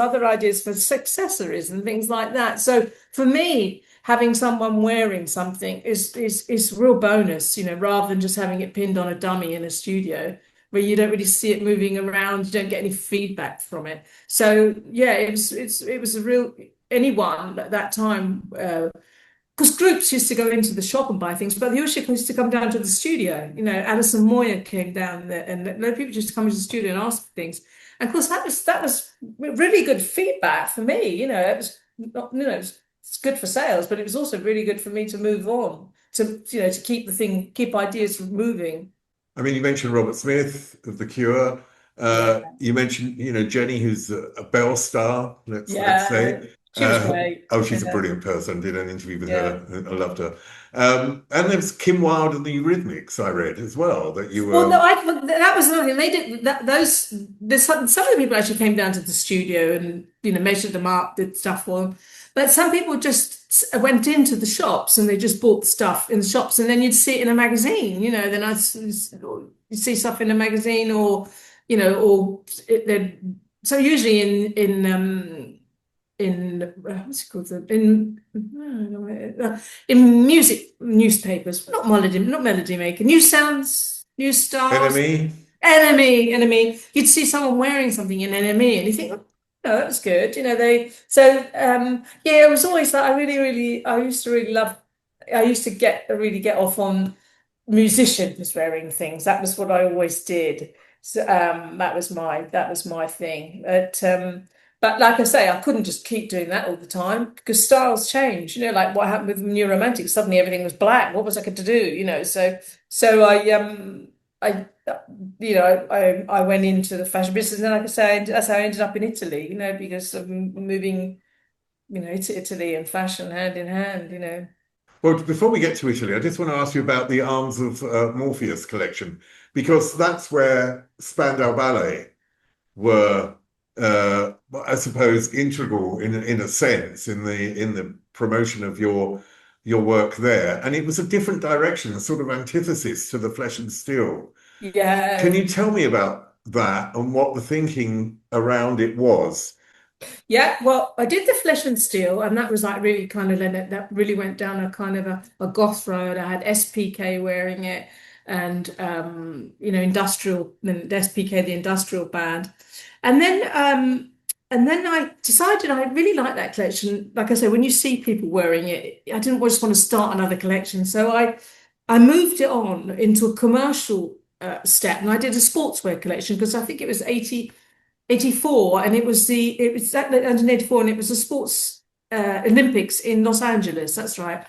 for accessories and things like that. So for me, having someone wearing something is real bonus, rather than just having it pinned on a dummy in a studio where you don't really see it moving around, you don't get any feedback from it. So yeah, it was a real anyone at that time. Because groups used to go into the shop and buy things, but they also used to come down to the studio. Alison Moyer came down there, and people used to come into the studio and ask for things. And of course, that was really good feedback for me. It was not, it's good for sales, but it was also really good for me to move on, to keep ideas moving. I mean, you mentioned Robert Smith of The Cure. Yeah, You mentioned, Jenny, who's a Bell star, let's yeah, say. she was great. Oh, she's a Yeah, brilliant person. Did an interview with yeah. her. I loved her. And there's Kim Wilde and the Eurythmics, I read as well, that you Well, no, were. that was another thing. They did that. Some of the people actually came down to the studio and measured them up, did stuff for them. But some people just went into the shops and they just bought the stuff in the shops, and then you'd see it in a magazine. Then you'd see stuff in a magazine, or or so usually in what's it called, in music newspapers, not Melody Maker, New Sounds, New Stars, Enemy. Enemy. You'd see someone wearing something in Enemy, and you think, oh, no, that was good. They so yeah, it was always that I used to really love. I used to really get off on musicians wearing things. That was what I always did. So that was my thing. But like I say, I couldn't just keep doing that all the time because styles change. Like what happened with New Romantic. Suddenly everything was black. What was I going to do? So I went into the fashion business, and like I say, that's how I ended up in Italy. Because of moving, to Italy and fashion hand in hand. Well, before we get to Italy, I just want to ask you about the Arms of Morpheus collection, because that's where Spandau Ballet were, I suppose, integral in a sense in the promotion of your work there, and it was a different direction, a sort of antithesis to the flesh and steel. Can Yeah. you tell me about that and what the thinking around it was? Yeah, well, I did the Flesh and Steel, and that was like really kind of that really went down a kind of a goth road. I had SPK wearing it, and industrial, the SPK, the industrial band, and then I decided I really liked that collection. Like I say, when you see people wearing it, I didn't just want to start another collection, so I moved it on into a commercial step, and I did a sportswear collection because I think it was 84, and it was that 1984, and it was the sports Olympics in Los Angeles. That's right.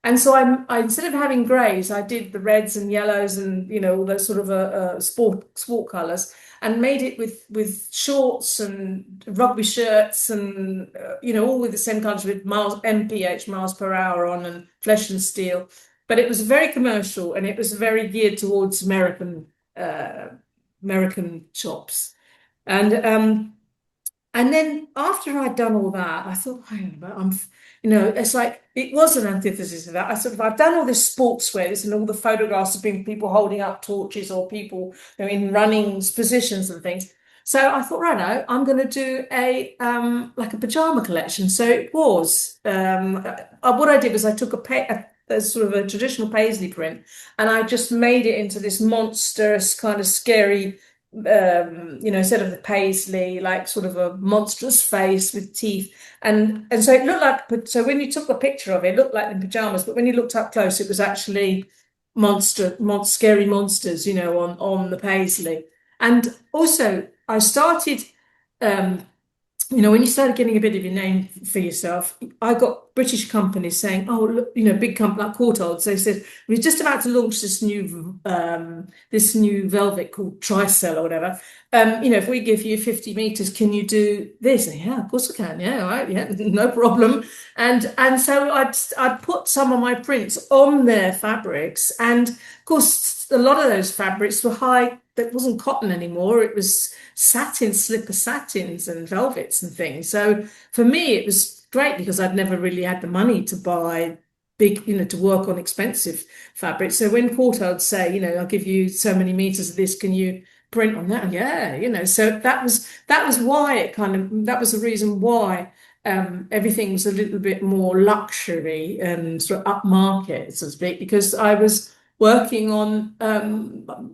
And so I instead of having greys, I did the reds and yellows and all those sort of sport colors, and made it with shorts and rugby shirts and all with the same colors with miles per hour on, and flesh and steel. But it was very commercial, and it was very geared towards American shops. And then after I'd done all that, I thought, hang on a minute, it's like it was an antithesis of that. I've done all this sportswear and all the photographs of people holding up torches, or people in running positions and things. So I thought, right now, I'm going to do like a pajama collection. So it was what I did was I took a sort of a traditional paisley print, and I just made it into this monstrous kind of scary instead of the paisley, like sort of a monstrous face with teeth. And so it looked like, so when you took a picture of it, it looked like in pajamas, but when you looked up close, it was actually scary monsters, on the paisley. And also I started, um, when you started getting a bit of your name for yourself, I got British companies saying, "Oh, look, big company like Courtaulds." They said, "We're just about to launch this new velvet called Tricell or whatever. If we give you 50 meters, can you do this?" And, yeah, of course I can. Yeah, all right, yeah, no problem. And so I'd put some of my prints on their fabrics, and of course, a lot of those fabrics were high. That wasn't cotton anymore. It was satin, slipper satins and velvets and things. So for me, it was great because I'd never really had the money to buy big, to work on expensive fabric. So when Courtauld would say, "I'll give you so many meters of this, can you print on that?" Yeah, so that was why that was the reason why everything was a little bit more luxury and sort of upmarket, so to speak, because I was working on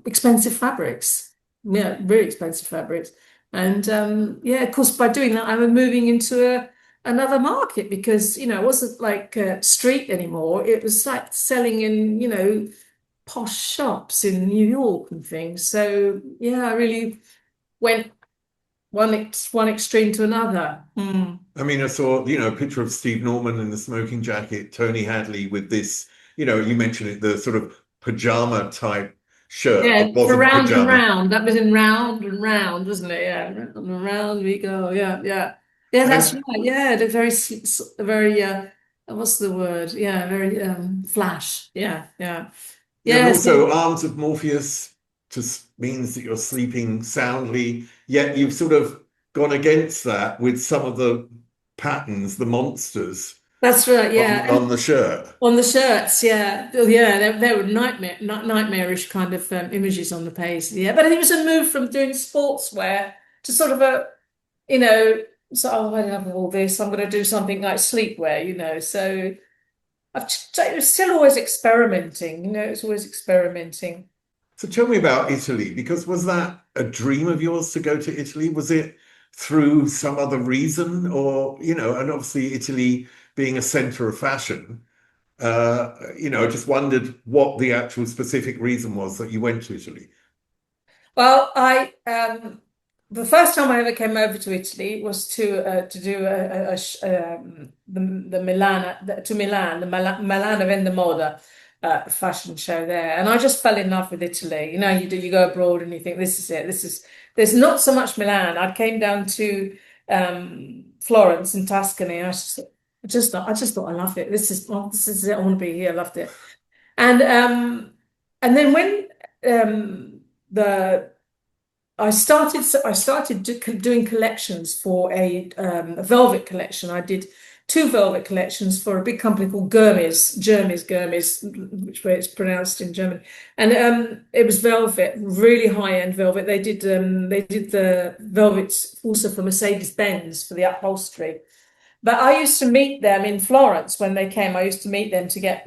expensive fabrics. Yeah, really expensive fabrics. And yeah, of course, by doing that, I was moving into another market because, it wasn't like street anymore. It was like selling in, posh shops in New York and things. So yeah, I really went one extreme to another. Mm. I mean, I saw, a picture of Steve Norman in the smoking jacket, Tony Hadley with this, you mentioned it, the sort of pajama type shirt Yeah, that for wasn't round and pajama. round. That was in round and round, wasn't it? Yeah, round and round we go. Yeah, yeah, yeah. That's And right. Yeah, the very what's the word? Yeah, very flash. Yeah, yeah, and yeah. also So Arms of Morpheus just means that you're sleeping soundly, yet you've sort of gone against that with some of the patterns, the monsters that's right. on Yeah, on the shirt. on the shirts. Yeah, oh, yeah. There were nightmarish kind of images on the page. Yeah, but it was a move from doing sportswear to sort of you know, I don't have all this. I'm going to do something like sleepwear. So. It was still always experimenting, it's always experimenting. So tell me about Italy, because was that a dream of yours to go to Italy? Was it through some other reason, or, and obviously Italy being a center of fashion, I just wondered what the actual specific reason was that you went to Italy. Well, I the first time I ever came over to Italy was to do the Milan, the Milano Vende Moda fashion show there, and I just fell in love with Italy. You go abroad and you think this is it. There's not so much Milan. I came down to Florence in Tuscany. I just thought I loved it. This is it. I want to be here. I loved it. And then when the I started doing collections for a velvet collection. I did two velvet collections for a big company called Germes, which way it's pronounced in German. And it was velvet, really high-end velvet. They did the velvets also for Mercedes-Benz for the upholstery. But I used to meet them in Florence when they came. I used to meet them to get,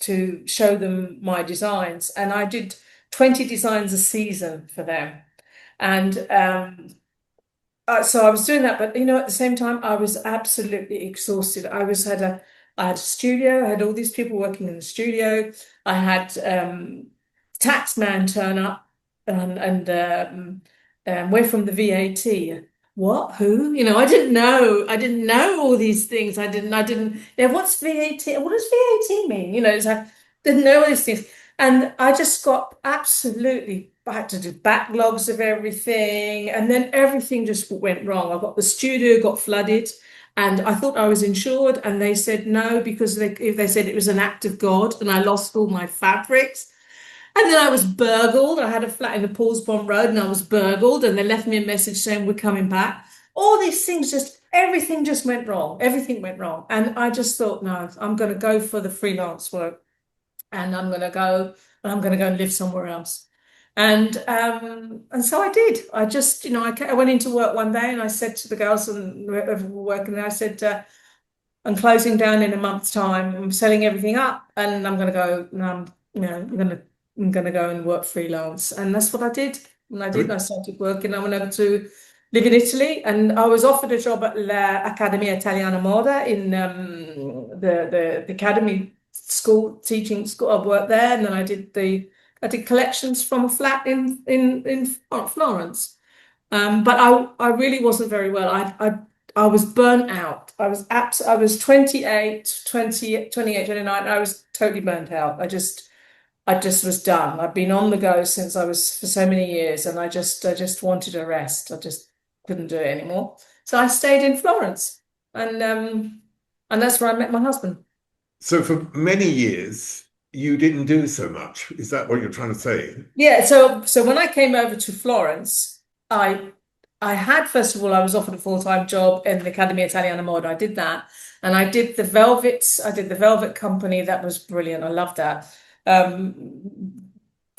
to show them my designs. And I did 20 designs a season for them. And so I was doing that, but at the same time, I was absolutely exhausted. I had a studio. I had all these people working in the studio. I had tax man turn up and we're from the VAT. What? Who? I didn't know. I didn't know all these things. I didn't. What's VAT? What does VAT mean? So I didn't know all these things. And I just got absolutely, I had to do backlogs of everything. And then everything just went wrong. The studio got flooded and I thought I was insured. And they said no, because they said it was an act of God and I lost all my fabrics. And then I was burgled. I had a flat in the Paulsbond Road and I was burgled. And they left me a message saying, "We're coming back." All these things, everything just went wrong. Everything went wrong. And I just thought, no, I'm going to go for the freelance work and I'm going to go and live somewhere else. And so I did. I just, I went into work one day and I said to the girls and whoever were working there, I said, "I'm closing down in a month's time. I'm selling everything up, and I'm going to go. I'm going to go and work freelance." And that's what I did. When I started working, I went over to live in Italy, and I was offered a job at l'Accademia Italiana Moda in the academy school, teaching school. I worked there, and then I did collections from a flat in Florence. But I really wasn't very well. I was burnt out. I was 28, 29. I was totally burnt out. I just was done. I've been on the go since I was for so many years, and I just wanted a rest. I just couldn't do it anymore. So I stayed in Florence, and that's where I met my husband. So for many years, you didn't do so much. Is that what you're trying to say? Yeah, so when I came over to Florence, I I had, first of all, I was offered a full-time job in the Accademia Italiana Moda. I did that. And I did the velvet company. That was brilliant. I loved that. I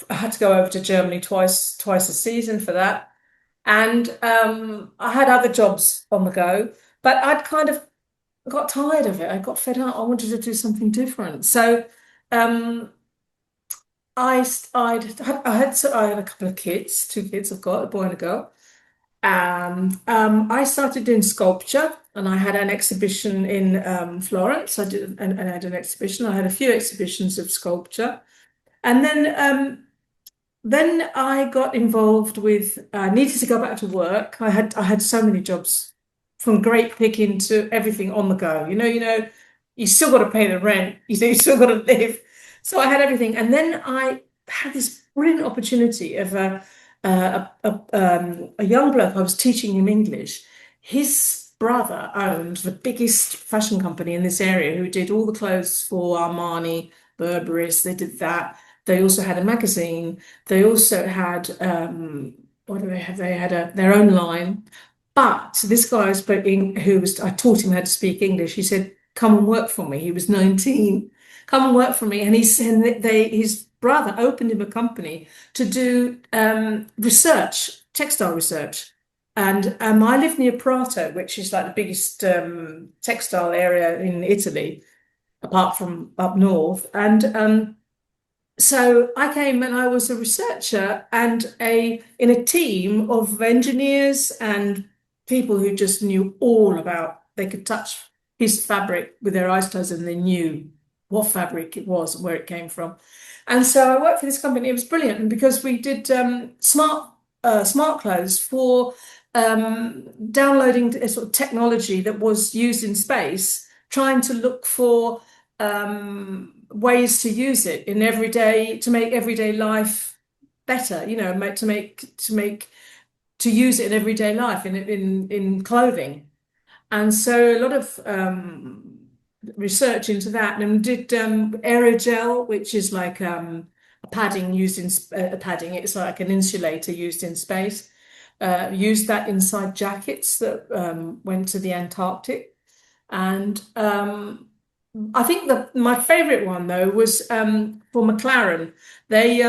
had to go over to Germany twice a season for that. And I had other jobs on the go, but I'd kind of got tired of it. I got fed up. I wanted to do something different. So um, I had a couple of kids, two kids I've got, a boy and a girl. And I started doing sculpture, and I had an exhibition in Florence. And I had an exhibition. I had a few exhibitions of sculpture, and then I got involved with needed to go back to work. I had so many jobs, from grape picking to everything on the go. You still got to pay the rent. You still got to live. So I had everything, and then I had this brilliant opportunity of a young bloke. I was teaching him English. His brother owned the biggest fashion company in this area, who did all the clothes for Armani, Burberry's. They did that. They also had a magazine. They also had what do they have? They had their own line. But this guy spoke, I taught him how to speak English. He said, "Come and work for me." He was 19. "Come and work for me." And he said that his brother opened him a company to do research, textile research. And I live near Prato, which is like the biggest textile area in Italy, apart from up north. And so I came, and I was a researcher and in a team of engineers and people who just knew all about, they could touch his fabric with their eyes closed, and they knew what fabric it was and where it came from. And so I worked for this company. It was brilliant, and because we did smart clothes for downloading a sort of technology that was used in space, trying to look for ways to use it in everyday, to make everyday life better. To use it in everyday life in clothing. And so a lot of research into that, and did aerogel, which is like a padding used in a padding. It's like an insulator used in space. Used that inside jackets that went to the Antarctic. And I think my favorite one though was for McLaren. They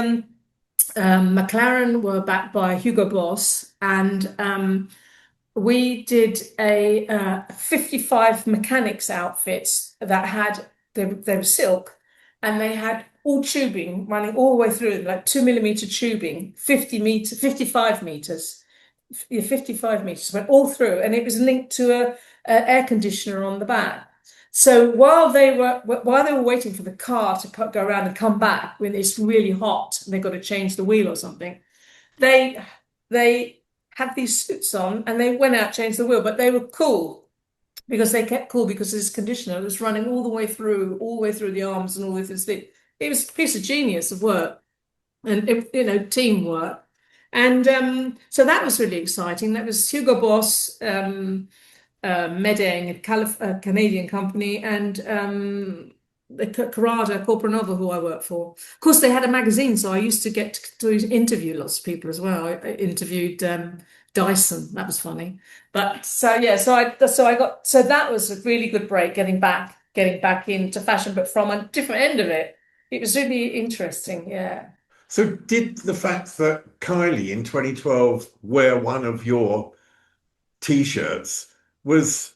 McLaren were backed by Hugo Boss, and we did a 55 mechanics outfits that they were silk, and they had all tubing running all the way through them, like 2 millimeter tubing, 55 meters. Yeah, 55 meters went all through, and it was linked to a air conditioner on the back. So while they were waiting for the car to go around and come back when it's really hot and they've got to change the wheel or something, they had these suits on, and they went out, changed the wheel, but they were cool because they kept cool because this conditioner was running all the way through the arms and all the way through the sleeve. It was a piece of genius of work, and teamwork. And so that was really exciting. That was Hugo Boss, Medeng, a Canadian company, and the Carrada Corporanova, who I work for. Of course, they had a magazine, so I used to get to interview lots of people as well. I interviewed Dyson. That was funny. But so yeah, so that was a really good break, getting back into fashion, but from a different end of it. It was really interesting. Yeah. So did the fact that Kylie in 2012 wear one of your T-shirts, was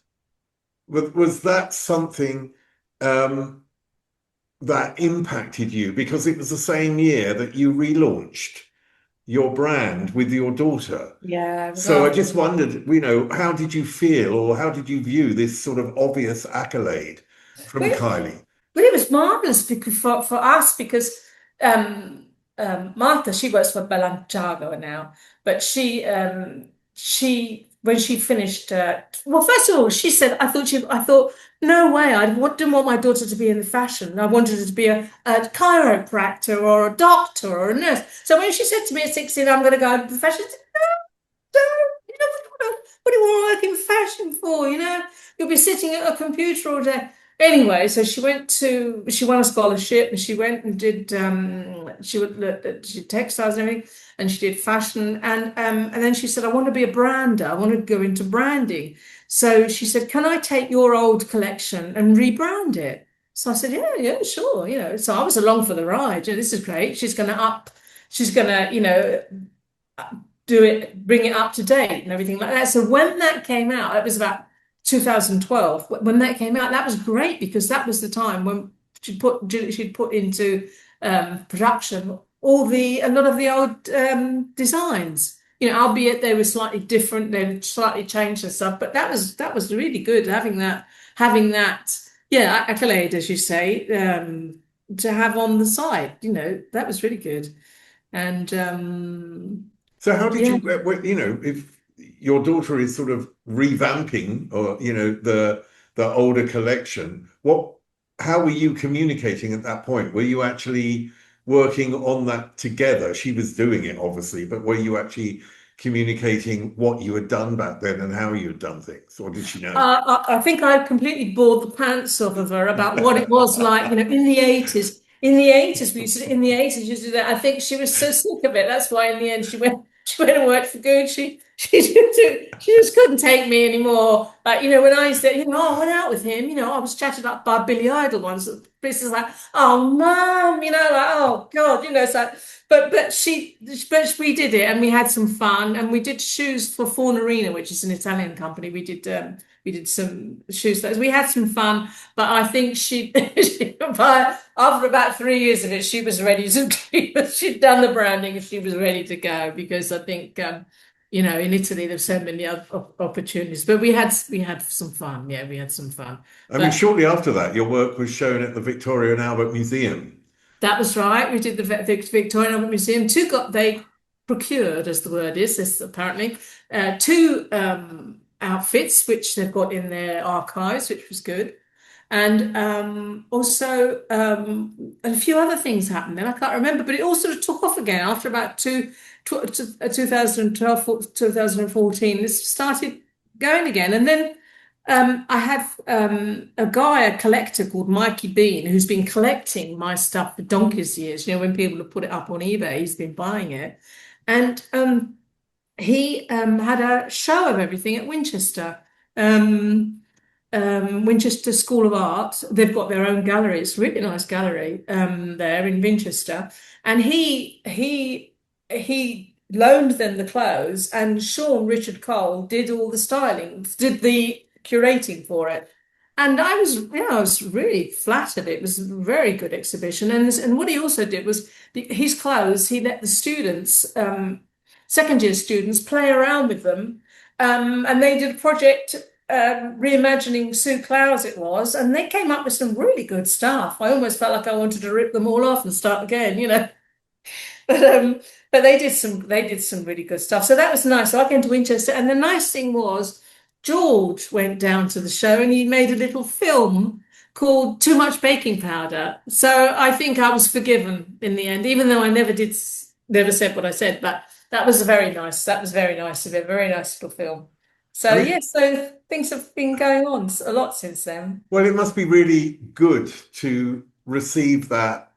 that something that impacted you, because it was the same year that you relaunched your brand with your daughter. Yeah, it was So I after. just wondered, how did you feel or how did you view this sort of obvious accolade from But, Kylie? but it was marvelous because for us because um, Martha, she works for Balenciaga now, but she when she finished well, first of all she said I thought no way didn't want my daughter to be in the fashion. I wanted her to be a chiropractor or a doctor or a nurse. So when she said to me at 16 I'm going to go into the fashion, what do you want to work in fashion for? You'll be sitting at a computer all day. Anyway, so she won a scholarship and she went and did, she did textiles and everything, and she did fashion. And then she said, I want to be a brander. I want to go into branding. So she said, can I take your old collection and rebrand it? So I said, yeah, yeah, sure. So I was along for the ride. This is great. She's going to, do it, bring it up to date and everything like that. So when that came out, that was about 2012. When that came out, that was great because that was the time when she'd put into production a lot of the old designs. Albeit they were slightly different, they slightly changed and stuff. But that was really good having that accolade, as you say, to have on the side. That was really good. And So how did yeah. you, if your daughter is sort of revamping or, the older collection, how were you communicating at that point? Were you actually working on that together? She was doing it, obviously, but were you actually communicating what you had done back then and how you had done things, or did she know? I think I completely bored the pants off of her about what it was like, in the 80s. In the 80s, we used to do that. I think she was so sick of it. That's why in the end she went and worked for Gucci. She just couldn't take me anymore. Like, when I used to, I went out with him, I was chatted up by Billy Idol once. This is like, oh mum, like, oh God, it's like, but we did it and we had some fun and we did shoes for Fornarina, which is an Italian company. We did some shoes. We had some fun, but I think after about 3 years of it, she was ready to. She'd done the branding and she was ready to go because I think in Italy there's so many other opportunities. But we had some fun. Yeah, we had some fun. I mean, But shortly after that, your work was shown at the Victoria and Albert Museum. that was right. We did the Victorian Albert Museum. They procured, as the word is, this apparently, two outfits, which they've got in their archives, which was good. And also a few other things happened then. I can't remember, but it all sort of took off again after about 2012, 2014. This started going again. And then I have a collector called Mikey Bean, who's been collecting my stuff for donkey's years. When people have put it up on eBay, he's been buying it. And he had a show of everything at Winchester. Winchester School of Art. They've got their own gallery. It's a really nice gallery there in Winchester. And he loaned them the clothes, and Sean Richard Cole did all the styling, did the curating for it. And I was really flattered. It was a very good exhibition. And what he also did was his clothes, he let the students, second year students, play around with them. And they did a project reimagining Sue Clowes it was, and they came up with some really good stuff. I almost felt like I wanted to rip them all off and start again. But they did some really good stuff. So that was nice. So I came to Winchester, and the nice thing was George went down to the show and he made a little film called Too Much Baking Powder. So I think I was forgiven in the end, even though I never said what I said, but that was very nice of it. Very nice little film. So I yeah, mean, so things have been going on a lot since then. well, it must be really good to receive that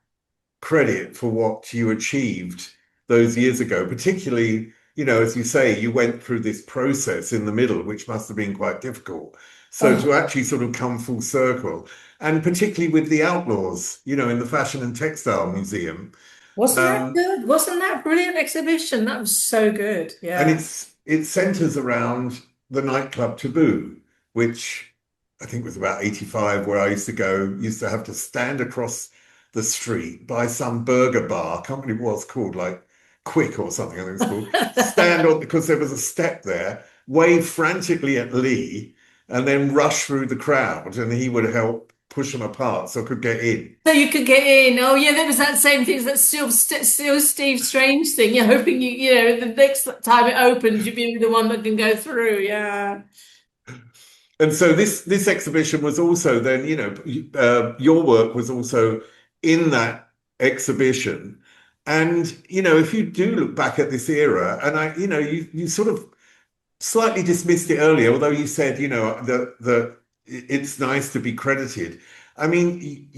credit for what you achieved those years ago, particularly, as you say, you went through this process in the middle, which must have been quite difficult. So Oh, to actually sort of come full circle, and particularly with the Outlaws, in the Fashion and Textile Museum, wasn't that um, good? Wasn't that a brilliant exhibition? That was so good. and Yeah. it centers around the nightclub Taboo, which I think was about 85, where I used to have to stand across the street by some burger bar. I can't remember what it's called, like Quick or something, I think it's called, stand on, because there was a step there, wave frantically at Leigh, and then rush through the crowd, and he would help push them apart so I could get in. So you could get in. Oh yeah, there was that same thing. That still Steve Strange thing. You're hoping the next time it opens, you'll be the one that can go through. Yeah. And so this exhibition was also then, your work was also in that exhibition. And, if you do look back at this era, and you sort of slightly dismissed it earlier, although you said, that it's nice to be credited. I mean,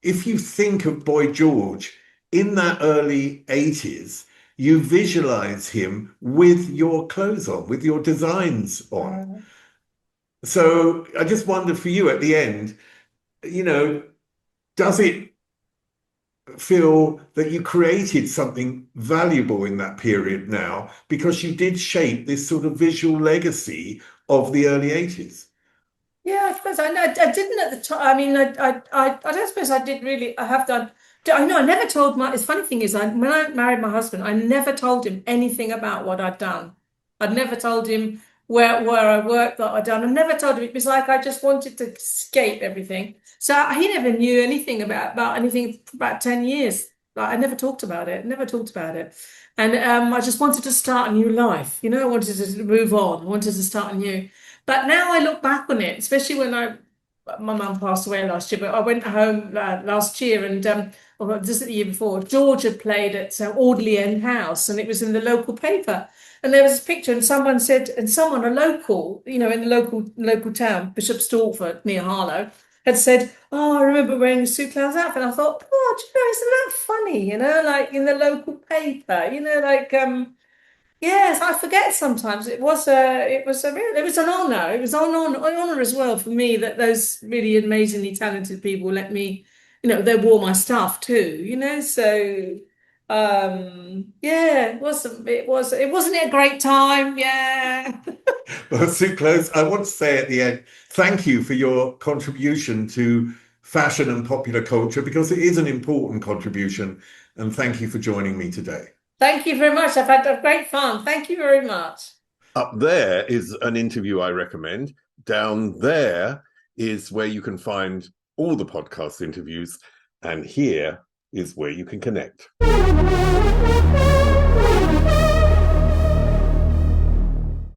if you think of Boy George in that early 80s, you visualize him with your clothes on, with your designs on. So I just wonder for you at the end, does it feel that you created something valuable in that period now because you did shape this sort of visual legacy of the early 80s? Yeah, I suppose I didn't at the time. I mean, I don't suppose I did really. I have done. I know I never told my. The funny thing is, when I married my husband, I never told him anything about what I'd done. I'd never told him where I worked, that I'd done. I never told him. It was like I just wanted to escape everything. So he never knew anything about anything for about 10 years. Like, I never talked about it. Never talked about it. And I just wanted to start a new life. I wanted to move on. I wanted to start anew. But now I look back on it, especially when my mum passed away last year, but I went home last year and just the year before, George had played at Audley End House, and it was in the local paper. And there was a picture, and someone said, a local, in the local town, Bishop Stortford near Harlow, had said, "Oh, I remember wearing a Sue Clowes outfit." And I thought, "Oh, isn't that funny?" Like in the local paper, Yes, I forget sometimes. It was an honor. It was an honor as well for me that those really amazingly talented people let me, they wore my stuff too, So yeah, it wasn't a great time, yeah. Well, Sue Clowes, I want to say at the end, thank you for your contribution to fashion and popular culture, because it is an important contribution. And thank you for joining me today. Thank you very much. I've had great fun. Thank you very much. Up there is an interview I recommend. Down there is where you can find all the podcast interviews. And here is where you can connect.